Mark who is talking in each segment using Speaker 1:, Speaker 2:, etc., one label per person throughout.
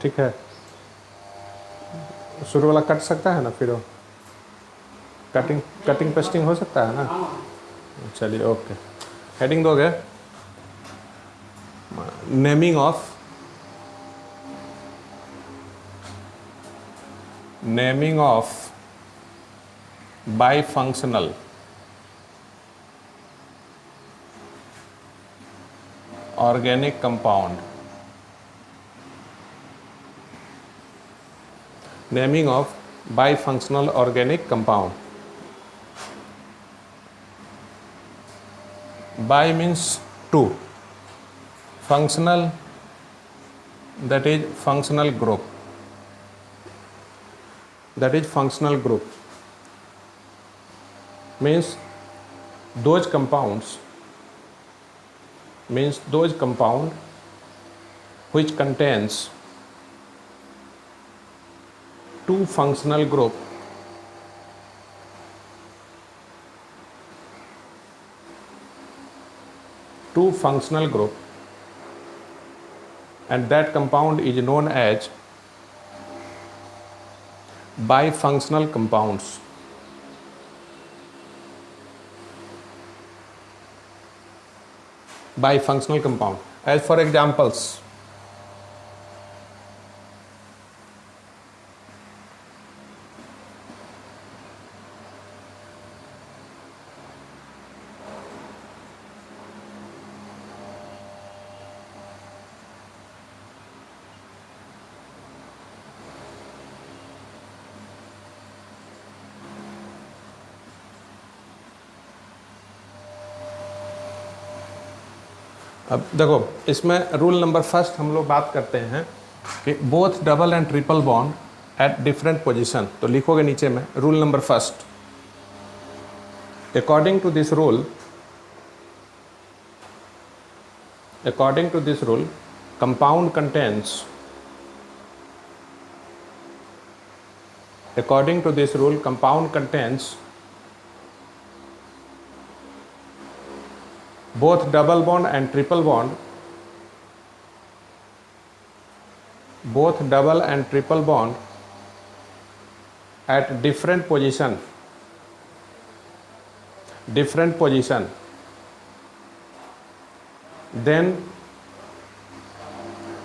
Speaker 1: ठीक है, शुरू वाला कट सकता है ना, फिर कटिंग पेस्टिंग हो सकता है ना। चलिए ओके, हेडिंग दोगे naming of bifunctional organic compound, naming of bifunctional organic compound. Bi means two, functional, that is functional group, that is functional group means those compounds, which contains two functional group, and that compound is known as bifunctional compounds. Bifunctional compound, as for examples, अब देखो इसमें rule number first हम लोग बात करते हैं कि both double and triple bond at different position. तो लिखोगे नीचे में rule number first, according to this rule compound contains both double bond and triple bond, at different position, then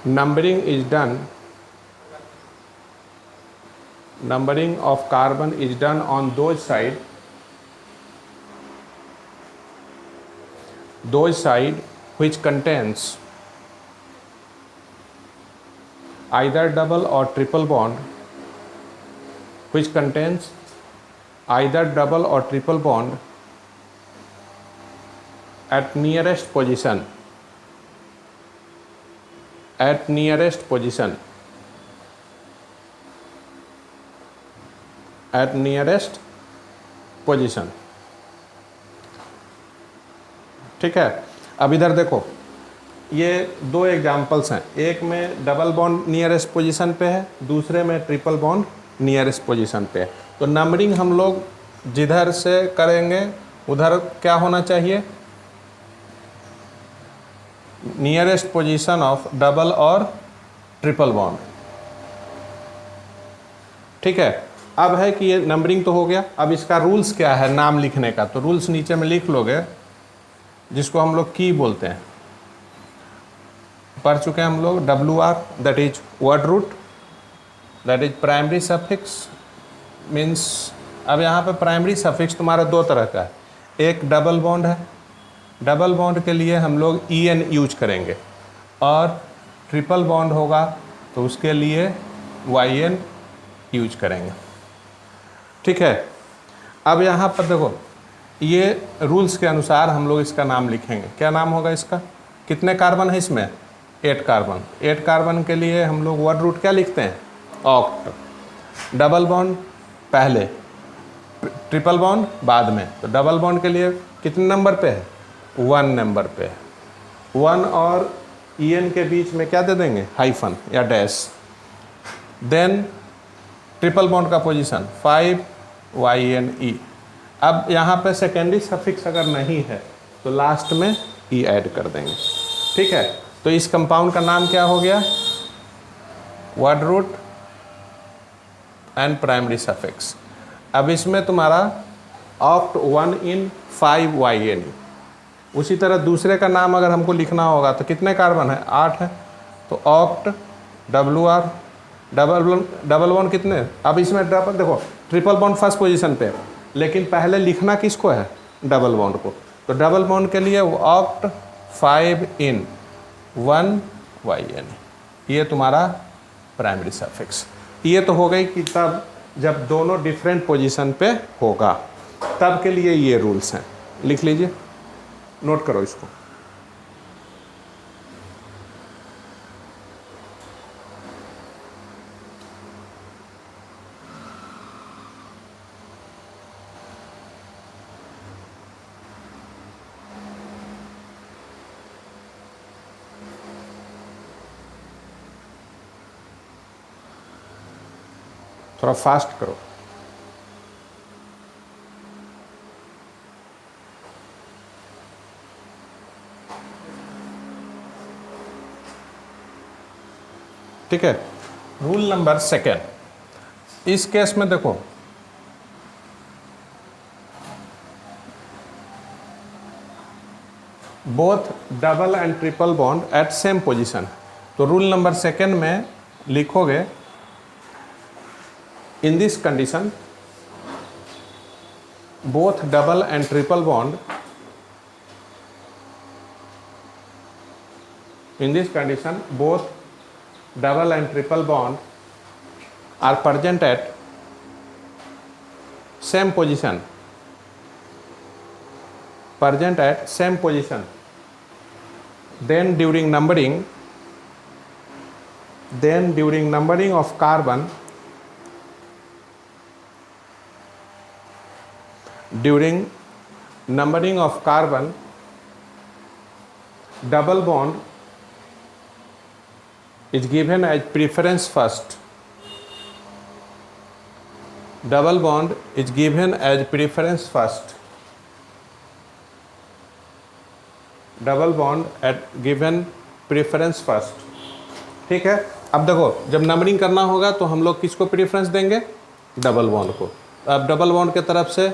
Speaker 1: numbering of carbon is done on those side which contains either double or triple bond, at nearest position, ठीक है। अब इधर देखो, ये दो examples हैं, एक में डबल बॉन्ड नियरेस्ट पोजीशन पे है, दूसरे में ट्रिपल बॉन्ड नियरेस्ट पोजीशन पे है। तो नंबरिंग हम लोग जिधर से करेंगे उधर क्या होना चाहिए, नियरेस्ट पोजीशन ऑफ डबल और ट्रिपल बॉन्ड, ठीक है। अब है कि ये नंबरिंग तो हो गया, अब इसका रूल्स क्या है नाम लिखने का, तो रूल्स नीचे में लिख लोगे, जिसको हम लोग की बोलते हैं, पढ़ चुके हैं हम लोग। WR that is word root, that is primary suffix means, अब यहाँ पे प्राइमरी सफिक्स तुम्हारा दो तरह का है, एक डबल बॉन्ड है, डबल बॉन्ड के लिए हम लोग EN यूज करेंगे, और ट्रिपल बॉन्ड होगा तो उसके लिए YN यूज करेंगे, ठीक है। अब यहाँ पर देखो, ये रूल्स के अनुसार हम लोग इसका नाम लिखेंगे। क्या नाम होगा इसका, कितने कार्बन है इसमें, 8 कार्बन। 8 कार्बन के लिए हम लोग वर्ड रूट क्या लिखते हैं, ऑक्ट। डबल बॉन्ड पहले, ट्रिपल बॉन्ड बाद में। तो डबल बॉन्ड के लिए कितने नंबर पे है, 1 नंबर पे है। 1 और EN के बीच में क्या दे देंगे, हाइफन या डैश। देन ट्रिपल बॉन्ड का पोजीशन 5 YNE। अब यहाँ पे सेकेंडरी सफिक्स अगर नहीं है तो लास्ट में E ऐड कर देंगे, ठीक है। तो इस कंपाउंड का नाम क्या हो गया, word root and primary suffix. अब इसमें तुम्हारा ऑक्ट 1 in 5YN। उसी तरह दूसरे का नाम अगर हमको लिखना होगा तो कितने कार्बन है, 8 है, तो ऑक्ट WR डबल बॉन्ड कितने। अब इसमें डबल देखो ट्रिपल बॉन्ड फर्स्ट पोजीशन पे, लेकिन पहले लिखना किसको है, डबल बॉन्ड को। तो डबल बॉन्ड के लिए ऑक्ट 5 in 1YN, ये तुम्हारा प्राइमरी सफिक्स। ये तो हो गई कि तब जब दोनों डिफरेंट पोजीशन पे होगा, तब के लिए ये रूल्स हैं। लिख लीजिए, नोट करो इसको। थोड़ा फास्ट करो। ठीक है, रूल नंबर सेकेंड। इस केस में देखो both double and triple bond at same position. तो रूल नंबर सेकेंड में लिखोगे in this condition both double and triple bond, in this condition both double and triple bond are present at same position, then during numbering of carbon, double bond is given as preference first. Double bond is given as preference first. Double bond at given preference first. ठीक है। अब देखो जब numbering करना होगा तो हम लोग किसको प्रेफरेंस देंगे, डबल बॉन्ड को। अब डबल बॉन्ड के तरफ से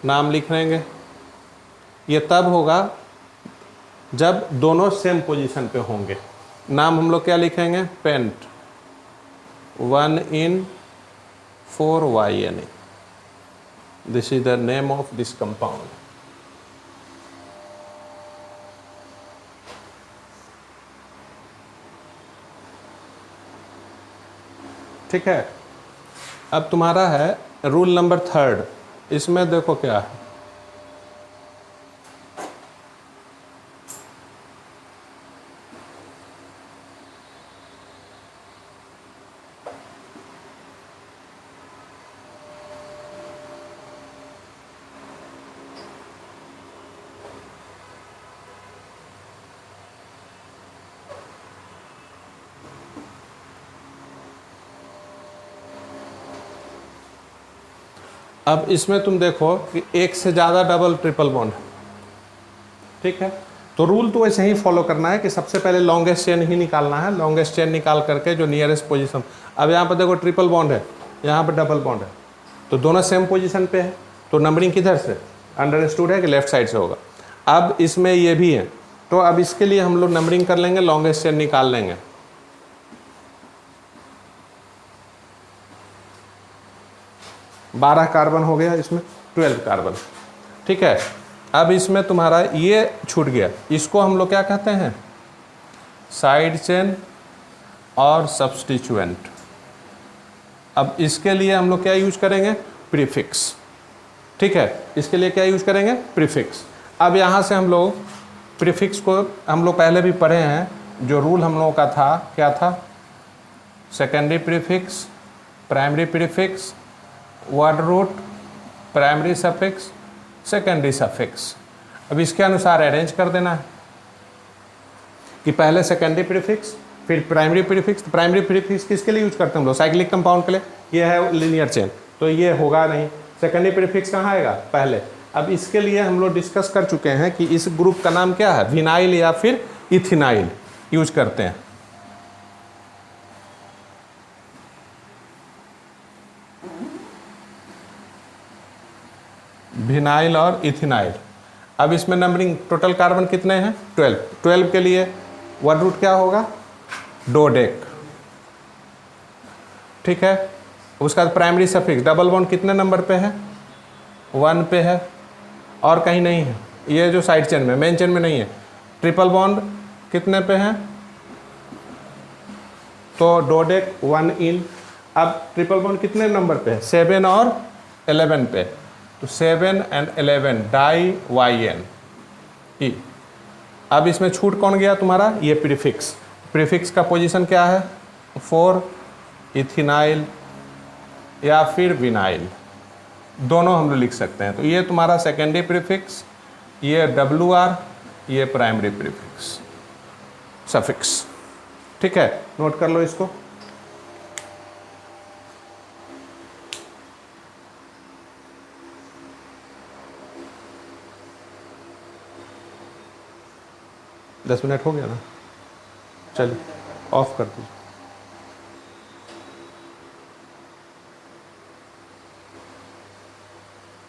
Speaker 1: नाम लिख लेंगे। ये तब होगा जब दोनों सेम पोजीशन पे होंगे। नाम हम लोग क्या लिखेंगे, pent 1 in 4YN। This is the name of this compound. ठीक है। अब तुम्हारा है रूल नंबर थर्ड। इसमें देखो क्या है, अब इसमें तुम देखो कि एक से ज़्यादा डबल ट्रिपल बॉन्ड है। ठीक है, तो रूल तो वैसे ही फॉलो करना है कि सबसे पहले लॉन्गेस्ट चेन ही निकालना है। लॉन्गेस्ट चेन निकाल करके जो नियरेस्ट पोजीशन, अब यहाँ पर देखो ट्रिपल बॉन्ड है, यहाँ पर डबल बॉन्ड है, तो दोनों सेम पोजीशन पे है, तो नंबरिंग किधर से, अंडरस्टूड है कि लेफ्ट साइड से होगा। अब इसमें ये भी है, तो अब इसके लिए हम लोग नंबरिंग कर लेंगे, लॉन्गेस्ट चेन निकाल लेंगे। बारह कार्बन हो गया, इसमें 12 कार्बन। ठीक है, अब इसमें तुम्हारा ये छूट गया, इसको हम लोग क्या कहते हैं, साइड चेन और सब्स्टिट्यूएंट। अब इसके लिए हम लोग क्या यूज करेंगे, प्रीफिक्स। ठीक है, इसके लिए क्या यूज करेंगे, प्रीफिक्स। अब यहाँ से हम लोग प्रीफिक्स को हम लोग पहले भी पढ़े हैं। जो रूल हम लोगों का था क्या था, secondary prefix, primary prefix, word root, primary suffix, secondary suffix. अब इसके अनुसार अरेंज कर देना है कि पहले सेकेंडरी प्रीफिक्स फिर प्राइमरी प्रीफिक्स। प्राइमरी प्रीफिक्स किसके लिए यूज करते हैं हम लोग, साइक्लिक कंपाउंड के लिए। ये है लिनियर चेन, तो ये होगा नहीं। सेकेंडरी प्रीफिक्स कहाँ आएगा, पहले। अब इसके लिए हम लोग डिस्कस कर चुके हैं कि इस ग्रुप का नाम क्या है, विनाइल या फिर इथिनाइल यूज करते हैं। विनाइल और इथिनाइल। अब इसमें नंबरिंग टोटल कार्बन कितने हैं 12। 12 के लिए वर्ड रूट क्या होगा डोडेक, ठीक है। उसका प्राइमरी सफिक्स डबल बॉन्ड कितने नंबर पे है 1 पे है और कहीं नहीं है, ये जो साइड चेन में मेन चेन में नहीं है। ट्रिपल बॉन्ड कितने पे है तो डोडेक 1 इन। अब ट्रिपल बॉन्ड कितने नंबर पे है 7 और 11 पे, तो 7 and 11 डाई YN E। अब इसमें छूट कौन गया तुम्हारा ये प्रीफिक्स। प्रीफिक्स का पोजीशन क्या है 4, इथिनाइल या फिर विनाइल, दोनों हम लोग लिख सकते हैं। तो ये तुम्हारा सेकेंडरी प्रीफिक्स, ये WR, ये प्राइमरी प्रीफिक्स सफिक्स, ठीक है। नोट कर लो इसको। दस मिनट हो गया ना, चलिए ऑफ कर दीजिए।